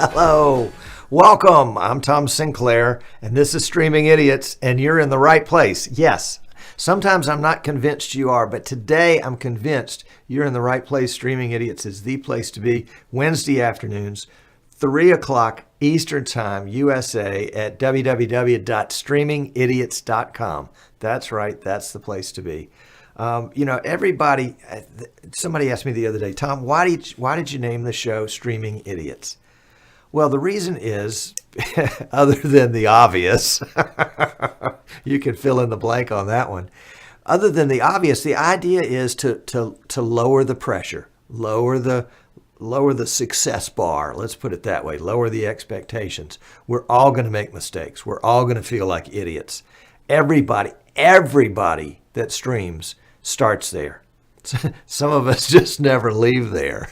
Hello, welcome. I'm Tom Sinclair, and this is Streaming Idiots, and you're in the right place. Yes, sometimes I'm not convinced you are, but today I'm convinced you're in the right place. Streaming Idiots is the place to be. Wednesday afternoons, 3 o'clock Eastern Time, USA, at www.streamingidiots.com. That's right, that's the place to be. Everybody, somebody asked me the other day, Tom, why did you name the show Streaming Idiots? Well, the reason is, other than the obvious, you can fill in the blank on that one. Other than the obvious, the idea is to lower the pressure, lower the success bar. Let's put it that way. Lower the expectations. We're all going to make mistakes. We're all going to feel like idiots. Everybody that streams starts there. Some of us just never leave there.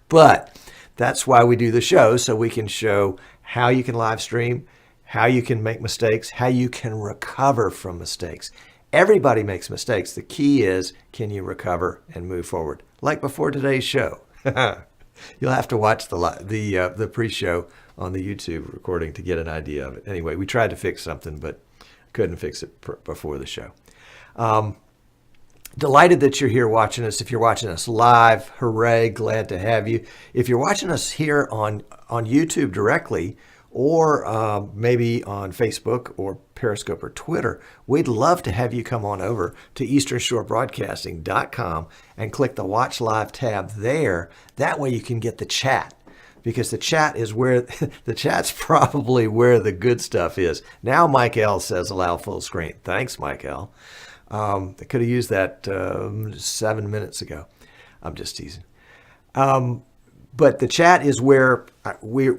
But that's why we do the show, so we can show how you can live stream, how you can make mistakes, how you can recover from mistakes. Everybody makes mistakes. The key is, can you recover and move forward? Like before today's show. You'll have to watch the pre-show on the YouTube recording to get an idea of it. Anyway, we tried to fix something, but couldn't fix it before the show. Delighted that you're here watching us. If you're watching us live, hooray, glad to have you. If you're watching us here on YouTube directly, or maybe on Facebook or Periscope or Twitter, we'd love to have you come on over to easternshorebroadcasting.com and click the Watch Live tab there. That way you can get the chat, because the chat is where the chat's probably where the good stuff is. Now Mike L says allow full screen. Thanks, Mike L. I could have used that 7 minutes ago. I'm just teasing. But the chat is where we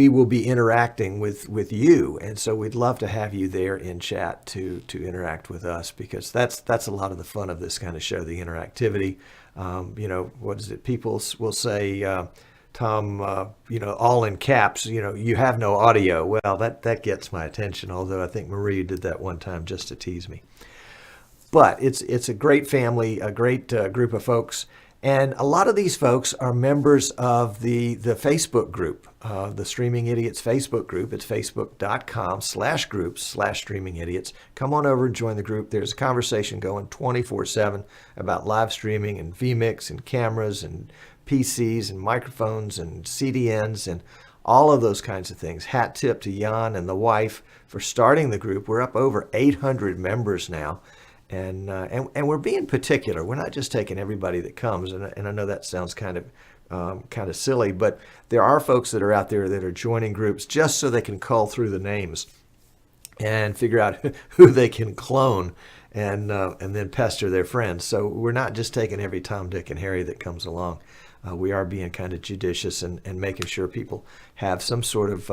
will be interacting with you, and so we'd love to have you there in chat to interact with us, because that's a lot of the fun of this kind of show, the interactivity. What is it? People will say, Tom, all in caps, you have no audio. Well, that gets my attention, although I think Marie did that one time just to tease me. But it's a great family, a great group of folks. And a lot of these folks are members of the Facebook group, the Streaming Idiots Facebook group. It's facebook.com/groups/Streaming Idiots. Come on over and join the group. There's a conversation going 24/7 about live streaming and vMix and cameras and PCs and microphones and CDNs and all of those kinds of things. Hat tip to Jan and the wife for starting the group. We're up over 800 members now. And we're being particular. We're not just taking everybody that comes, and I know that sounds kind of silly, but there are folks that are out there that are joining groups just so they can cull through the names and figure out who they can clone and then pester their friends. So we're not just taking every Tom, Dick, and Harry that comes along. We are being kind of judicious and making sure people have some sort of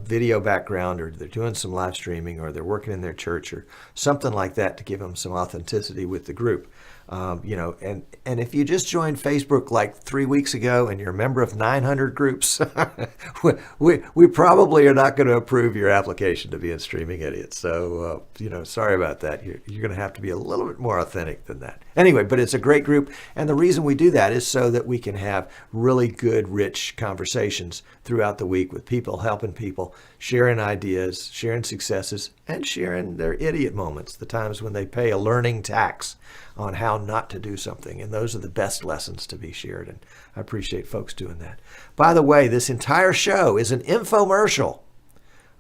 video background, or they're doing some live streaming, or they're working in their church or something like that to give them some authenticity with the group. And if you just joined Facebook like 3 weeks ago and you're a member of 900 groups, we probably are not going to approve your application to be in Streaming Idiots. So, sorry about that. You're going to have to be a little bit more authentic than that. Anyway, but it's a great group. And the reason we do that is so that we can have really good, rich conversations throughout the week with people, helping people, sharing ideas, sharing successes, and sharing their idiot moments, the times when they pay a learning tax on how not to do something. And those are the best lessons to be shared. And I appreciate folks doing that. By the way, this entire show is an infomercial.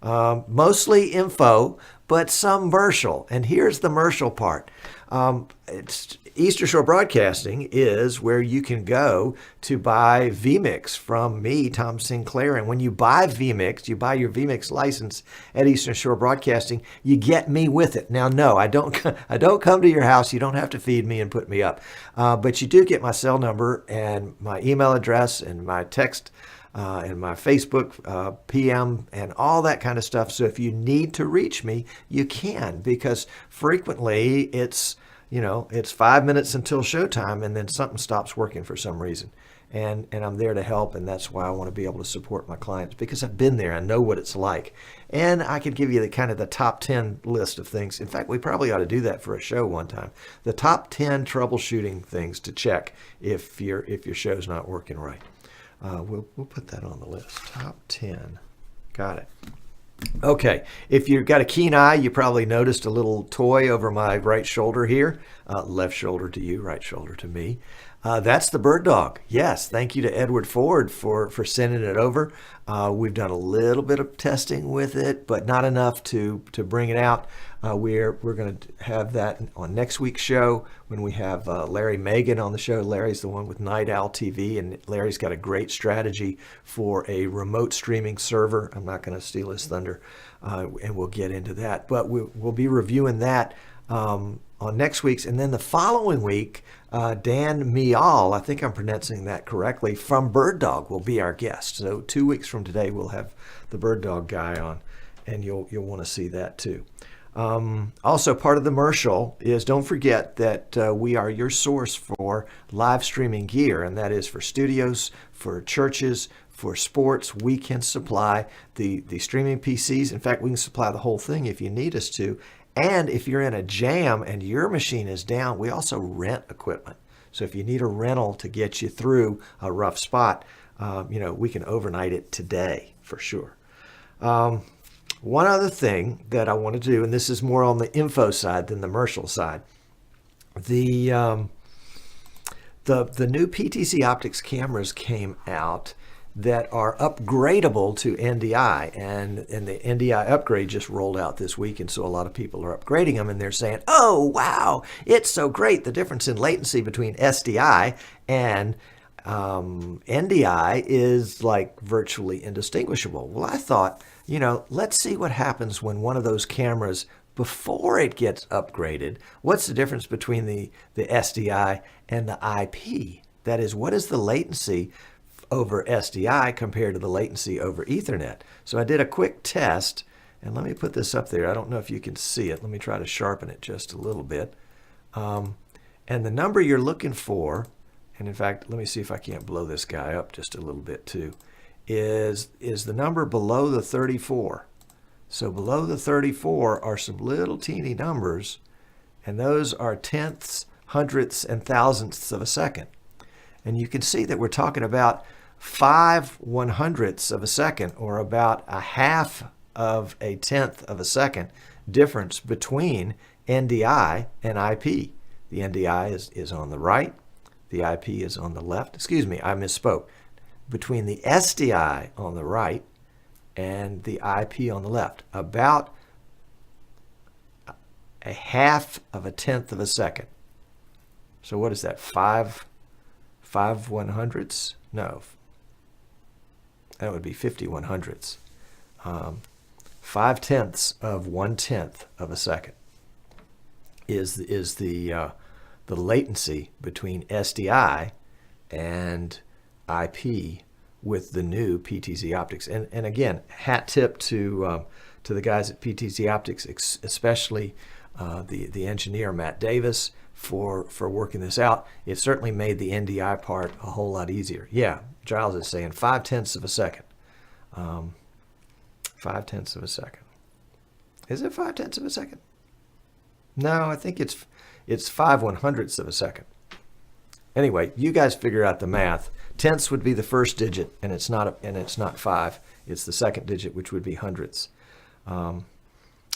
Mostly info, but some mercial. And here's the mercial part. It's Eastern Shore Broadcasting is where you can go to buy vMix from me, Tom Sinclair. And when you buy vMix, you buy your vMix license at Eastern Shore Broadcasting, you get me with it. Now, no, I don't come to your house. You don't have to feed me and put me up. But you do get my cell number and my email address and my text and my Facebook PM and all that kind of stuff. So if you need to reach me, you can, because frequently it's 5 minutes until showtime and then something stops working for some reason. And I'm there to help, and that's why I want to be able to support my clients, because I've been there. I know what it's like. And I could give you the top 10 list of things. In fact, we probably ought to do that for a show one time. The top 10 troubleshooting things to check if your show's not working right. We'll put that on the list. Top 10. Got it. Okay, if you've got a keen eye, you probably noticed a little toy over my right shoulder here. Left shoulder to you, right shoulder to me. That's the bird dog. Yes, thank you to Edward Ford for sending it over. We've done a little bit of testing with it, but not enough to bring it out. We're going to have that on next week's show when we have Larry Megan on the show. Larry's the one with Night Owl TV, and Larry's got a great strategy for a remote streaming server. I'm not going to steal his thunder, and we'll get into that. But we'll be reviewing that on next week's, and then the following week, Dan Mial, I think I'm pronouncing that correctly, from Bird Dog will be our guest. So 2 weeks from today, we'll have the Bird Dog guy on, and you'll want to see that too. Also, part of the commercial is don't forget that we are your source for live streaming gear, and that is for studios, for churches, for sports. We can supply the streaming PCs. In fact, we can supply the whole thing if you need us to. And if you're in a jam and your machine is down, we also rent equipment. So if you need a rental to get you through a rough spot, we can overnight it today for sure. One other thing that I want to do, and this is more on the info side than the commercial side, the new PTZ Optics cameras came out that are upgradable to NDI, and the NDI upgrade just rolled out this week, and so a lot of people are upgrading them, and they're saying, oh wow, it's so great. The difference in latency between SDI and NDI is like virtually indistinguishable. Well, I thought, let's see what happens when one of those cameras, before it gets upgraded, what's the difference between the SDI and the IP? That is, what is the latency over SDI compared to the latency over Ethernet? So I did a quick test, and let me put this up there. I don't know if you can see it. Let me try to sharpen it just a little bit. And the number you're looking for, and in fact, let me see if I can't blow this guy up just a little bit too, is the number below the 34. So below the 34 are some little teeny numbers, and those are tenths, hundredths, and thousandths of a second. And you can see that we're talking about 5/100ths of a second, or about a half of a tenth of a second difference between NDI and IP. The NDI is on the right, the IP is on the left. Excuse me, I misspoke. Between the SDI on the right and the IP on the left, about a half of a tenth of a second. So what is that, 5/100ths? No, that would be 50/100ths. 5/10ths of 1/10 of a second is the latency between SDI and IP with the new PTZ Optics. And again, hat tip to the guys at PTZ Optics, especially the engineer Matt Davis, for working this out. It certainly made the NDI part a whole lot easier. Yeah, Giles is saying 5/10ths of a second. 5/10ths of a second. Is it 5/10ths of a second? No, I think it's 5/100ths of a second. Anyway, you guys figure out the math. Tenths would be the first digit, and it's not 5. It's the second digit, which would be hundredths.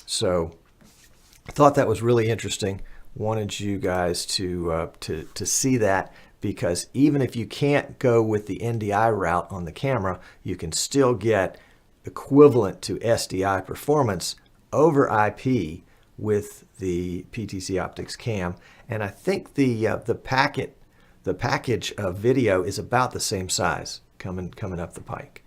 So I thought that was really interesting. Wanted you guys to see that, because even if you can't go with the NDI route on the camera, you can still get equivalent to SDI performance over IP with the PTZ Optics cam. And I think the package of video is about the same size coming up the pike.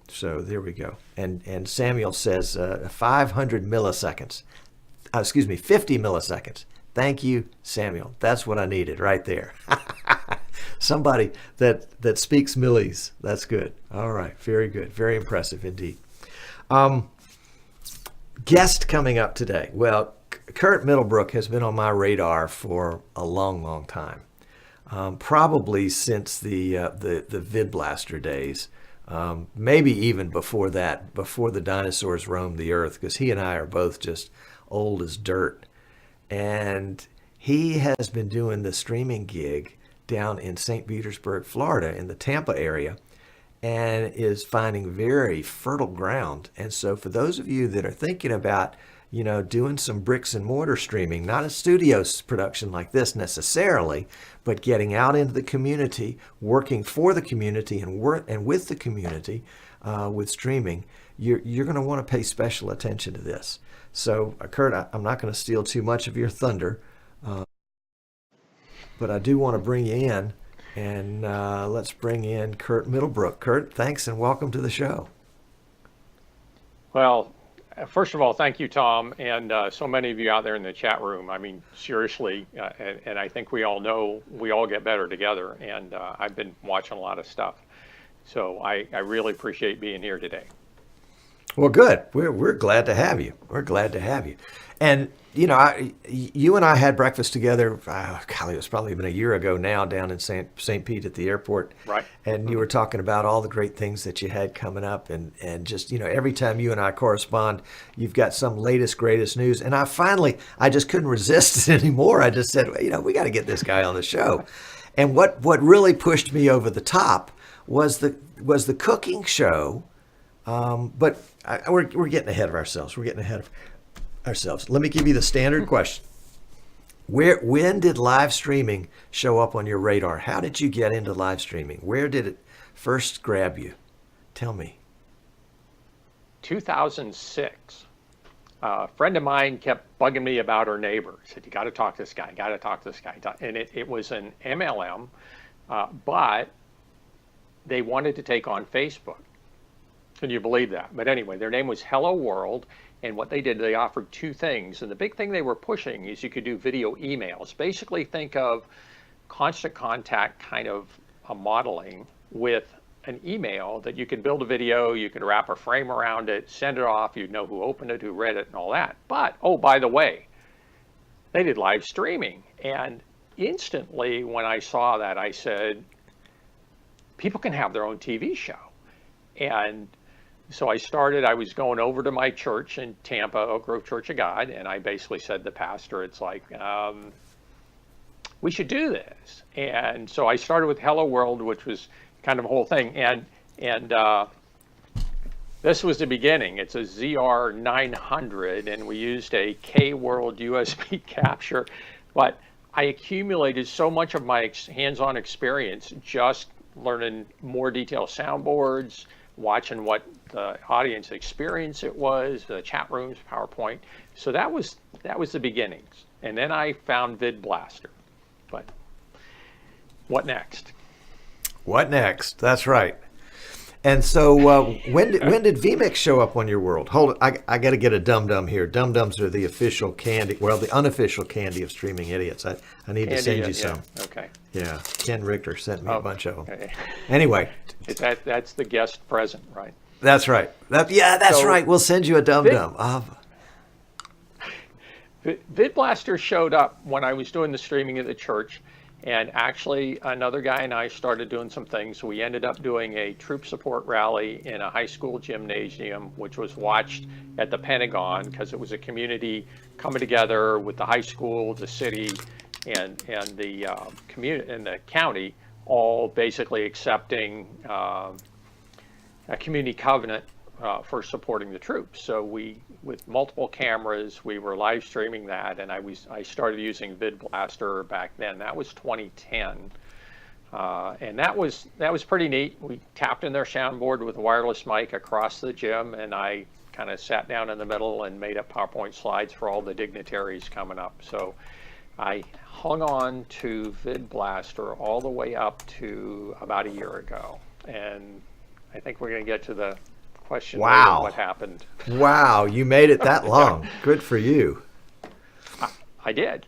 So there we go. And Samuel says 500 milliseconds. 50 milliseconds. Thank you, Samuel. That's what I needed right there. Somebody that speaks millis. That's good. All right. Very good. Very impressive indeed. Guest coming up today. Well, Curt Middlebrook has been on my radar for a long, long time. Probably since the VidBlaster days. Maybe even before that, before the dinosaurs roamed the earth, because he and I are both just old as dirt. And he has been doing the streaming gig down in St. Petersburg, Florida, in the Tampa area, and is finding very fertile ground. And so for those of you that are thinking about, doing some bricks and mortar streaming, not a studio production like this necessarily, but getting out into the community, working for the community and with the community with streaming, you're going to want to pay special attention to this. So, Curt, I'm not going to steal too much of your thunder, but I do want to bring you in, and let's bring in Curt Middlebrook. Curt, thanks and welcome to the show. Well, first of all, thank you, Tom, and so many of you out there in the chat room. I mean, seriously, and I think we all know we all get better together, and I've been watching a lot of stuff. So I really appreciate being here today. Well, good. We're glad to have you. We're glad to have you. And, you and I had breakfast together, it was probably been a year ago now, down in St. Pete at the airport. Right. And you were talking about all the great things that you had coming up. And just, every time you and I correspond, you've got some latest, greatest news. And I just couldn't resist it anymore. I just said, we got to get this guy on the show. And what really pushed me over the top was the cooking show. But we're getting ahead of ourselves. Let me give you the standard question. When did live streaming show up on your radar? How did you get into live streaming? Where did it first grab you? Tell me. 2006. A friend of mine kept bugging me about her neighbor. He said, you got to talk to this guy, got to talk to this guy. And it was an MLM, but they wanted to take on Facebook. Can you believe that? But anyway, their name was Hello World. And what they did, they offered two things. And the big thing they were pushing is you could do video emails. Basically, think of constant contact kind of a modeling with an email that you can build a video, you can wrap a frame around it, send it off, you'd know who opened it, who read it, and all that. But, oh, by the way, they did live streaming. And instantly, when I saw that, I said, people can have their own TV show. And so I was going over to my church in Tampa, Oak Grove Church of God, and I basically said to the pastor, it's like, we should do this. And so I started with Hello World, which was kind of a whole thing. And this was the beginning. It's a ZR900, and we used a K-World USB capture. But I accumulated so much of my hands-on experience just learning more detailed soundboards, watching what the audience experience it was, the chat rooms, PowerPoint. So that was the beginnings. And then I found VidBlaster. But what next? What next? That's right. And so when did vMix show up on your world? Hold it. I got to get a dum-dum here. Dum-dums are the official candy, well, the unofficial candy of streaming idiots. I need to send you some. Okay. Yeah. Ken Richter sent me a bunch of them. Okay. Anyway. That's the guest present, right? That's right. That's right. We'll send you a dum-dum. VidBlaster showed up when I was doing the streaming at the church. And actually, another guy and I started doing some things. We ended up doing a troop support rally in a high school gymnasium, which was watched at the Pentagon because it was a community coming together with the high school, the city, and the community and the county, all basically accepting a community covenant for supporting the troops. So with multiple cameras, we were live streaming that, and I started using VidBlaster back then. That was 2010, and that was pretty neat. We tapped in their soundboard with a wireless mic across the gym, and I kind of sat down in the middle and made up PowerPoint slides for all the dignitaries coming up. So I hung on to VidBlaster all the way up to about a year ago, and I think we're going to get to the question. Wow. What happened? Wow, you made it that long. Good for you. I did.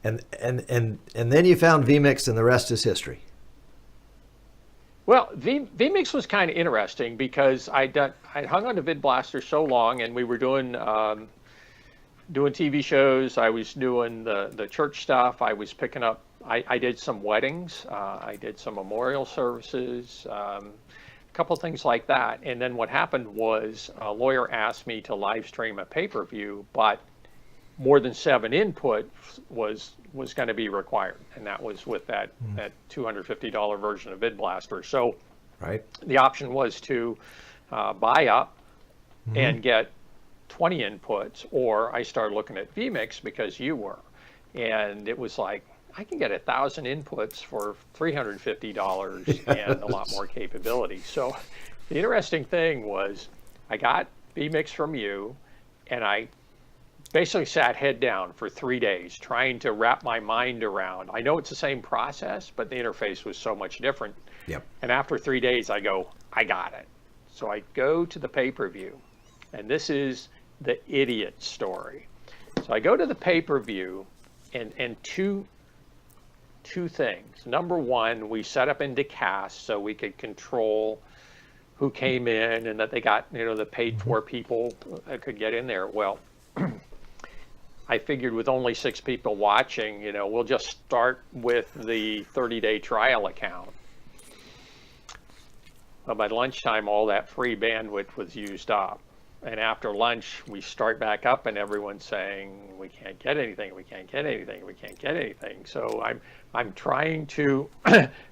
And then you found vMix, and the rest is history. Well, vMix was kind of interesting because I'd hung on to VidBlaster so long, and we were doing TV shows. I was doing the church stuff. I was picking up. I did some weddings. I did some memorial services. Couple things like that. And then what happened was a lawyer asked me to live stream a pay-per-view, but more than 7 inputs was going to be required, and that was with that $250 version of VidBlaster. So Right. the option was to buy up and get 20 inputs, or I started looking at vMix because you were, and it was like, I can get 1,000 inputs for $350 and a lot more capability. So the interesting thing was I got vMix from you, and I basically sat head down for 3 days trying to wrap my mind around. I know it's the same process, but the interface was so much different. Yep. And after 3 days, I go, I got it. So I go to the pay-per-view, and this is the idiot story. So I go to the pay-per-view, and two things. Number one, we set up into cast so we could control who came in and that they got, the paid for people that could get in there. Well, I figured with only 6 people watching, we'll just start with the 30-day trial account. Well, by lunchtime, all that free bandwidth was used up. And after lunch, we start back up, and everyone's saying, we can't get anything, we can't get anything, we can't get anything. So I'm trying to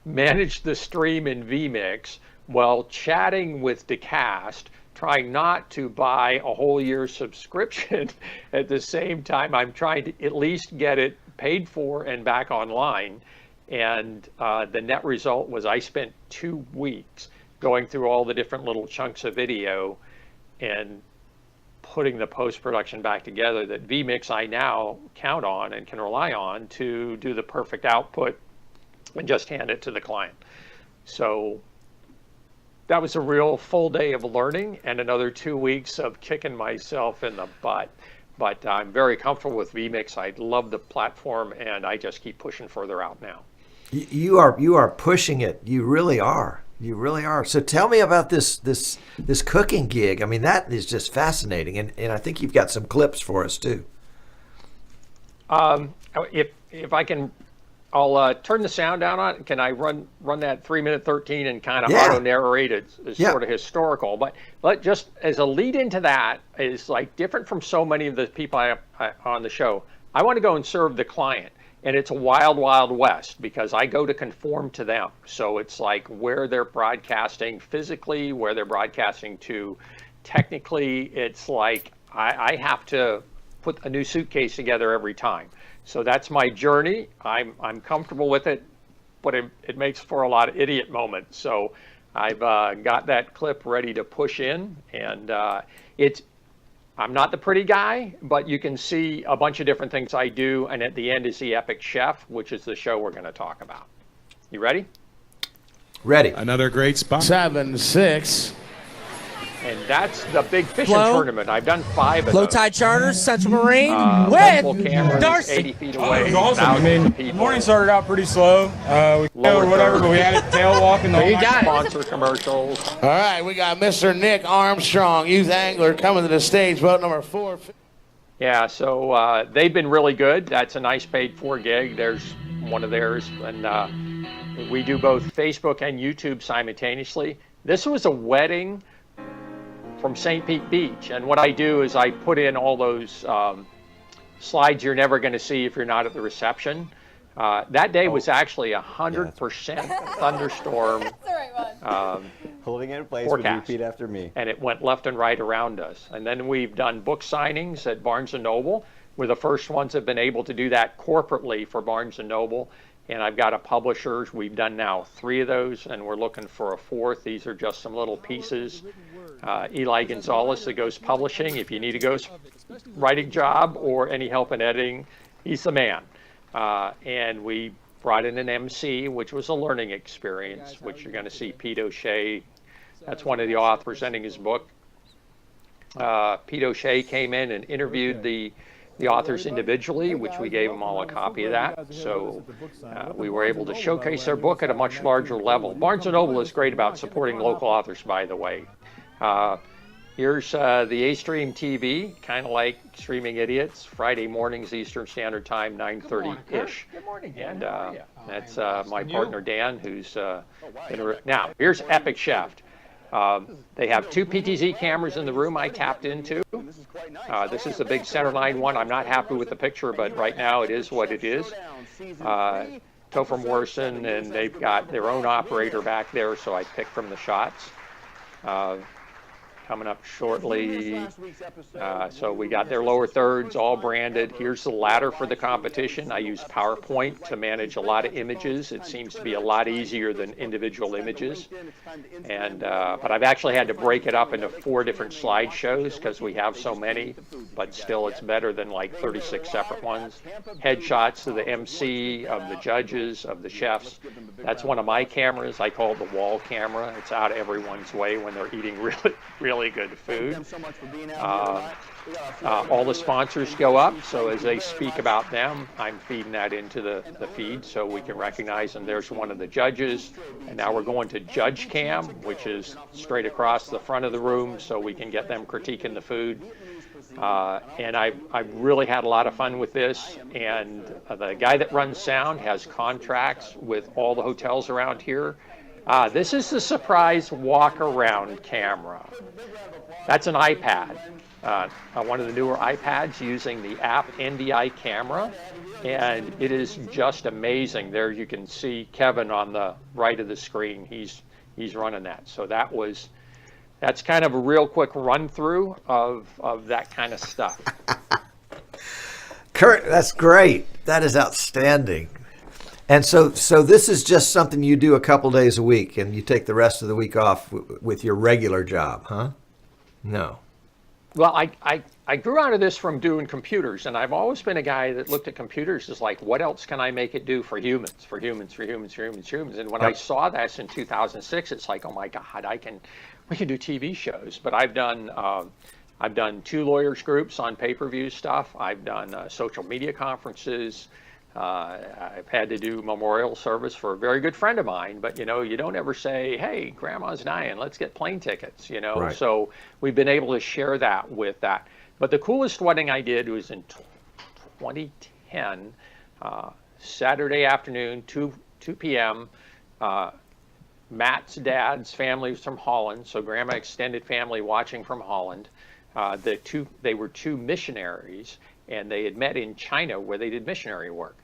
manage the stream in vMix while chatting with Decast, trying not to buy a whole year subscription. At the same time, I'm trying to at least get it paid for and back online. And the net result was I spent 2 weeks going through all the different little chunks of video and putting the post-production back together that vMix I now count on and can rely on to do the perfect output and just hand it to the client. So that was a real full day of learning and another 2 weeks of kicking myself in the butt. But I'm very comfortable with vMix. I love the platform, and I just keep pushing further out now. You are pushing it. You really are. You really are. So tell me about this cooking gig. I mean, that is just fascinating, and I think you've got some clips for us too. If I can, I'll turn the sound down on it. Can I run that 3:13 and kind of auto narrate it? It's sort of historical, but just as a lead into that is like different from so many of the people I on the show. I want to go and serve the client. And it's a wild, wild west because I go to conform to them. So it's like where they're broadcasting physically, where they're broadcasting to technically. It's like I have to put a new suitcase together every time. So that's my journey. I'm comfortable with it, but it makes for a lot of idiot moments. So I've got that clip ready to push in, and I'm not the pretty guy, but you can see a bunch of different things I do, and at the end is the Epic Chef, which is the show we're going to talk about. You ready? Ready. Another great spot. 7-6. And that's the big fishing tournament. I've done 5 of Low those. tide charters, Central Marine, Multiple with cameras, Darcy. 80 feet It away. was awesome. I thousands mean, of the people. morning started out pretty slow. We Lower whatever, third. but we had it tail walking the whole You got it. Sponsor commercials. All right, we got Mr. Nick Armstrong, youth angler, coming to the stage, boat number 4. Yeah, so they've been really good. That's a nice paid-for gig. There's one of theirs, and we do both Facebook and YouTube simultaneously. This was a wedding from St. Pete Beach, and what I do is I put in all those slides you're never going to see if you're not at the reception. That day was actually 100% thunderstorm. That's the right one. Holding it in place, would Forecast. repeat after me. And it went left and right around us. And then we've done book signings at Barnes & Noble. We're the first ones that have been able to do that corporately for Barnes & Noble. And I've got a publisher. We've done now 3 of those, and we're looking for a 4th. These are just some little pieces. Eli Gonzalez, the Ghost Publishing. If you need a ghost writing job or any help in editing, he's the man. And we brought in an MC, which was a learning experience, which you're going to see Pete O'Shea. That's one of the authors ending his book. Pete O'Shea came in and interviewed the authors individually, which we gave them all a copy of that. So we were able to showcase their book at a much larger level. Barnes & Noble is great about supporting local authors, by the way. Here's the A-Stream TV, kind of like Streaming Idiots, Friday mornings Eastern Standard Time, 9:30-ish. Good morning, Dan. And How are ya? that's my partner Dan, who's now here's Epic Chef. They have 2 PTZ cameras in the room I tapped into. This is the big centerline one. I'm not happy with the picture, but right now it is what it is. Topher Morrison, and they've got their own operator back there, so I picked from the shots. Coming up shortly. So we got their lower thirds all branded. Here's the ladder for the competition. I use PowerPoint to manage a lot of images. It seems to be a lot easier than individual images. And but I've actually had to break it up into 4 different slideshows because we have so many, but still it's better than like 36 separate ones. Headshots of the MC, of the judges, of the chefs. That's one of my cameras. I call it the wall camera. It's out of everyone's way when they're eating really good food. All the sponsors go up, so as they speak about them, I'm feeding that into the feed so we can recognize them. There's one of the judges, and now we're going to Judge Cam, which is straight across the front of the room, so we can get them critiquing the food. And I've really had a lot of fun with this, and the guy that runs sound has contracts with all the hotels around here. This is the surprise walk-around camera. That's an iPad, one of the newer iPads using the app NDI camera, and it is just amazing. There you can see Kevin on the right of the screen. He's running that. So that's kind of a real quick run-through of that kind of stuff. Curt, that's great. That is outstanding. And so this is just something you do a couple days a week, and you take the rest of the week off with your regular job, huh? No. Well, I grew out of this from doing computers, and I've always been a guy that looked at computers as like, what else can I make it do for humans? And when I saw this in 2006, it's like, oh my God, we can do TV shows. But I've done 2 lawyers groups on pay-per-view stuff. I've done social media conferences. I've had to do memorial service for a very good friend of mine, but you don't ever say, hey, grandma's dying, let's get plane tickets, Right. So we've been able to share that with that. But the coolest wedding I did was in 2010, Saturday afternoon, 2 p.m. Matt's dad's family was from Holland, so grandma extended family watching from Holland. They were 2 missionaries, and they had met in China where they did missionary work.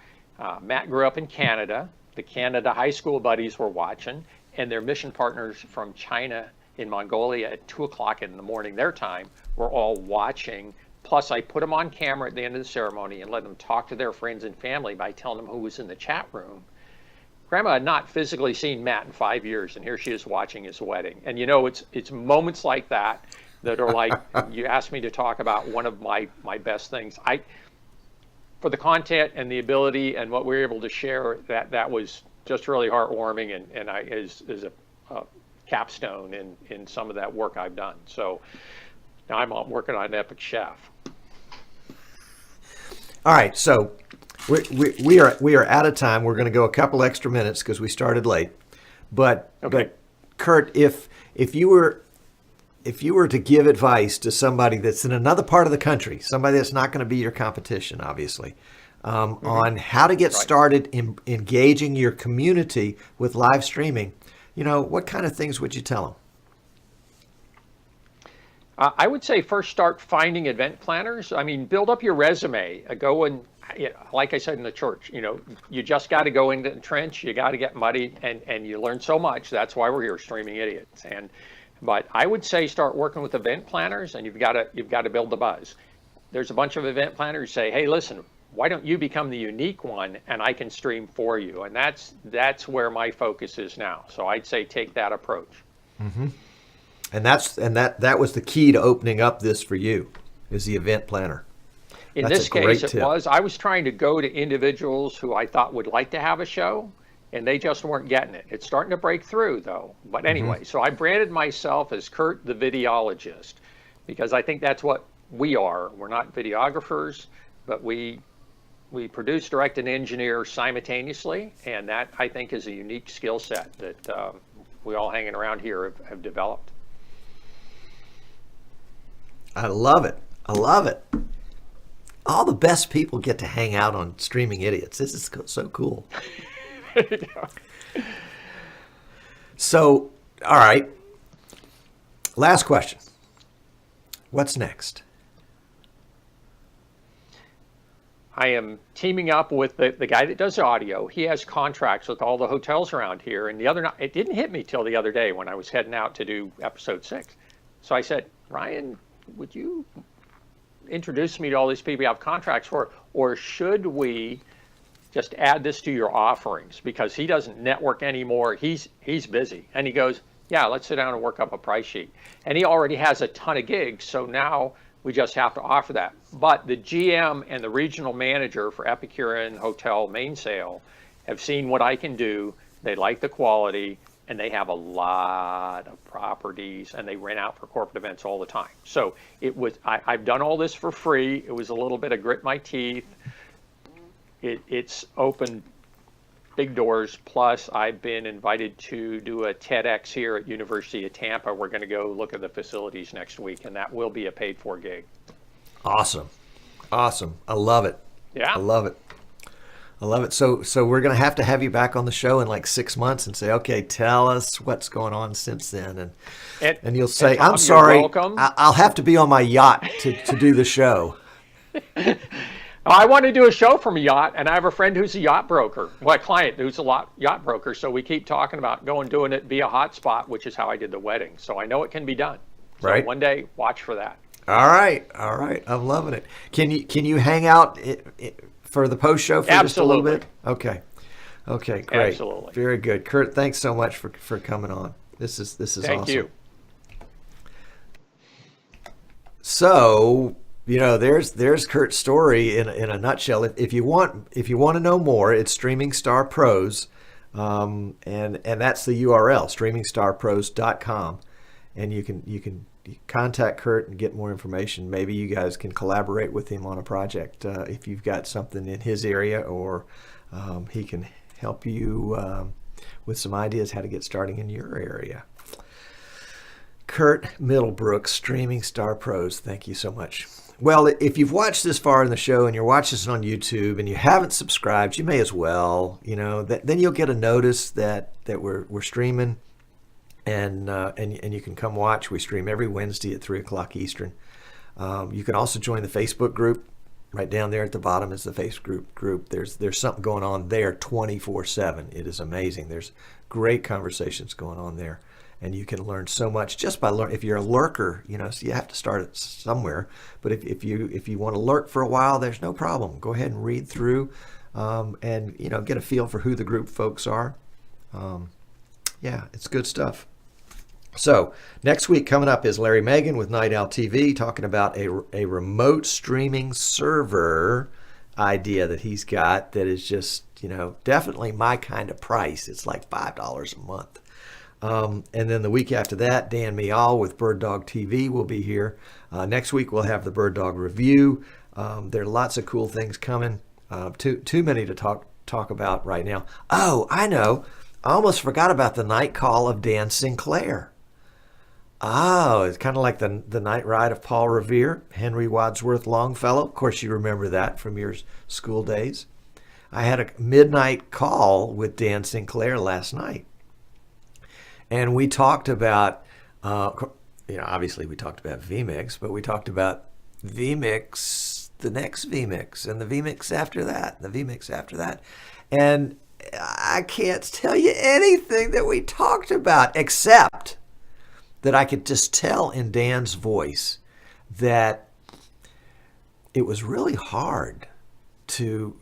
Matt grew up in Canada. The Canada high school buddies were watching, and their mission partners from China in Mongolia at 2 o'clock in the morning their time were all watching. Plus, I put them on camera at the end of the ceremony and let them talk to their friends and family by telling them who was in the chat room. Grandma had not physically seen Matt in 5 years, and here she is watching his wedding. And it's moments like that are like, you asked me to talk about one of my best things. For the content and the ability and what we were able to share, that was just really heartwarming and is a capstone in some of that work I've done. So now I'm working on an epic chef. All right, so we are out of time. We're going to go a couple extra minutes because we started late. But Curt, if you were to give advice to somebody that's in another part of the country, somebody that's not going to be your competition, obviously, on how to get started in engaging your community with live streaming, what kind of things would you tell them? I would say first start finding event planners. I mean, build up your resume. Go and, like I said in the church, you just got to go into the trench. You got to get muddy, and you learn so much. That's why we're here, Streaming Idiots. But I would say start working with event planners, and you've got to build the buzz. There's a bunch of event planners who say, hey, listen, why don't you become the unique one, and I can stream for you? And that's where my focus is now. So I'd say take that approach. Mm-hmm. And that was the key to opening up this for you, is the event planner. In this case, it was. I was trying to go to individuals who I thought would like to have a show, and they just weren't getting it. It's starting to break through, though. But anyway, So I branded myself as Curt the Videologist, because I think that's what we are. We're not videographers, but we produce, direct, and engineer simultaneously, and that, I think, is a unique skill set that we all hanging around here have developed. I love it. I love it. All the best people get to hang out on Streaming Idiots. This is so cool. So, all right. Last question. What's next? I am teaming up with the guy that does audio. He has contracts with all the hotels around here. And the other night, it didn't hit me till the other day when I was heading out to do episode 6. So I said, Ryan, would you introduce me to all these people you have contracts for? Or should we just add this to your offerings? Because he doesn't network anymore. He's busy. And he goes, yeah, let's sit down and work up a price sheet. And he already has a ton of gigs. So now we just have to offer that. But the GM and the regional manager for Epicurean Hotel Mainsail have seen what I can do. They like the quality, and they have a lot of properties, and they rent out for corporate events all the time. So I've done all this for free. It was a little bit of grit my teeth. It's opened big doors. Plus, I've been invited to do a TEDx here at University of Tampa. We're going to go look at the facilities next week, and that will be a paid-for gig. Awesome. I love it. Yeah. I love it. So we're going to have you back on the show in like 6 months and say, okay, tell us what's going on since then. And you'll say, Tom, I'm sorry, you're welcome. I'll have to be on my yacht to do the show. I want to do a show from a yacht, and I have a friend who's a yacht broker, well, a client who's a yacht broker, so we keep talking about doing it via hotspot, which is how I did the wedding. So I know it can be done. So right. One day, watch for that. All right. I'm loving it. Can you hang out for the post show for just a little bit? Okay, great. Absolutely. Very good. Curt, thanks so much for coming on. This is awesome. Thank you. So, there's Curt's story in a nutshell. If you want to know more, it's Streaming Star Pros, and that's the URL, streamingstarpros.com, and you can contact Curt and get more information. Maybe you guys can collaborate with him on a project if you've got something in his area, or he can help you with some ideas how to get starting in your area. Curt Middlebrook, Streaming Star Pros, thank you so much. Well, if you've watched this far in the show and you're watching this on YouTube and you haven't subscribed, you may as well. Then you'll get a notice that we're streaming, and you can come watch. We stream every Wednesday at 3:00 Eastern. You can also join the Facebook group. Right down there at the bottom is the Facebook group. There's something going on there 24/7. It is amazing. There's great conversations going on there. And you can learn so much just by learning. If you're a lurker, so you have to start it somewhere. But if you want to lurk for a while, there's no problem. Go ahead and read through, and get a feel for who the group folks are. Yeah, it's good stuff. So next week coming up is Larry Megan with Night Owl TV talking about a remote streaming server idea that he's got that is just definitely my kind of price. It's like $5 a month. And then the week after that, Dan Meal with Bird Dog TV will be here. Next week, we'll have the Bird Dog review. There are lots of cool things coming. Too many to talk about right now. Oh, I know. I almost forgot about the night call of Dan Sinclair. Oh, it's kind of like the night ride of Paul Revere, Henry Wadsworth Longfellow. Of course, you remember that from your school days. I had a midnight call with Dan Sinclair last night. And we talked about, obviously we talked about vMix, but we talked about vMix, the next vMix, and the vMix after that, the vMix after that. And I can't tell you anything that we talked about, except that I could just tell in Dan's voice that it was really hard to,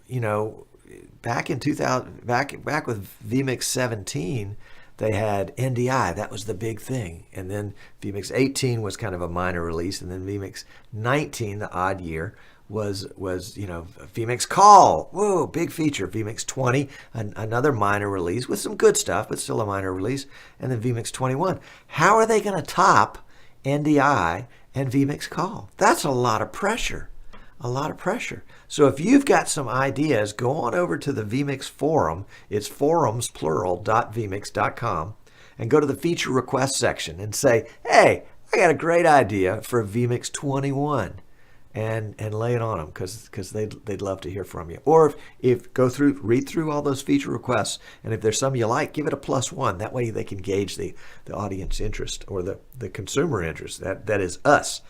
back in 2000, back with vMix 17, they had NDI, that was the big thing. And then vMix 18 was kind of a minor release. And then vMix 19, the odd year, was vMix Call. Whoa, big feature. vMix 20, another minor release with some good stuff, but still a minor release. And then vMix 21. How are they going to top NDI and vMix Call? That's a lot of pressure. So if you've got some ideas, go on over to the vMix forum. It's forums, plural, .vmix.com, and go to the feature request section and say, hey, I got a great idea for vMix 21. and lay it on them, because they'd love to hear from you. Or if read through all those feature requests, and if there's some you like, give it a +1. That way they can gauge the audience interest, or the consumer interest. That is us.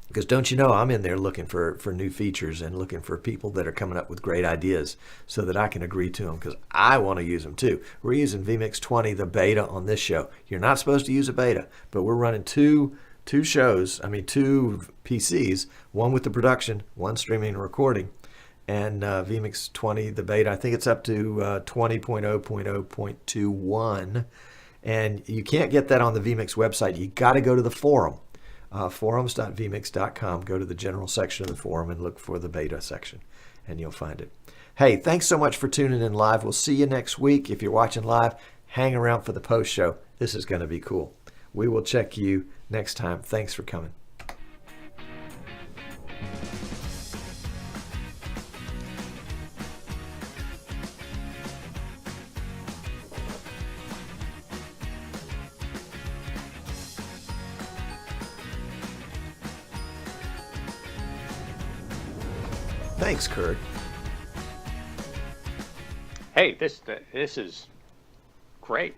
Because don't you know, I'm in there looking for new features and looking for people that are coming up with great ideas so that I can agree to them, because I want to use them too. We're using vMix 20, the beta, on this show. You're not supposed to use a beta, but we're running two PCs, one with the production, one streaming and recording, and vMix 20, the beta. I think it's up to 20.0.0.21, and you can't get that on the vMix website. You got to go to the forum. Forums.vmix.com. Go to the general section of the forum and look for the beta section, and you'll find it. Hey, thanks so much for tuning in live. We'll see you next week. If you're watching live, hang around for the post show. This is going to be cool. We will check you next time. Thanks for coming. Thanks, Curt. Hey, this is great.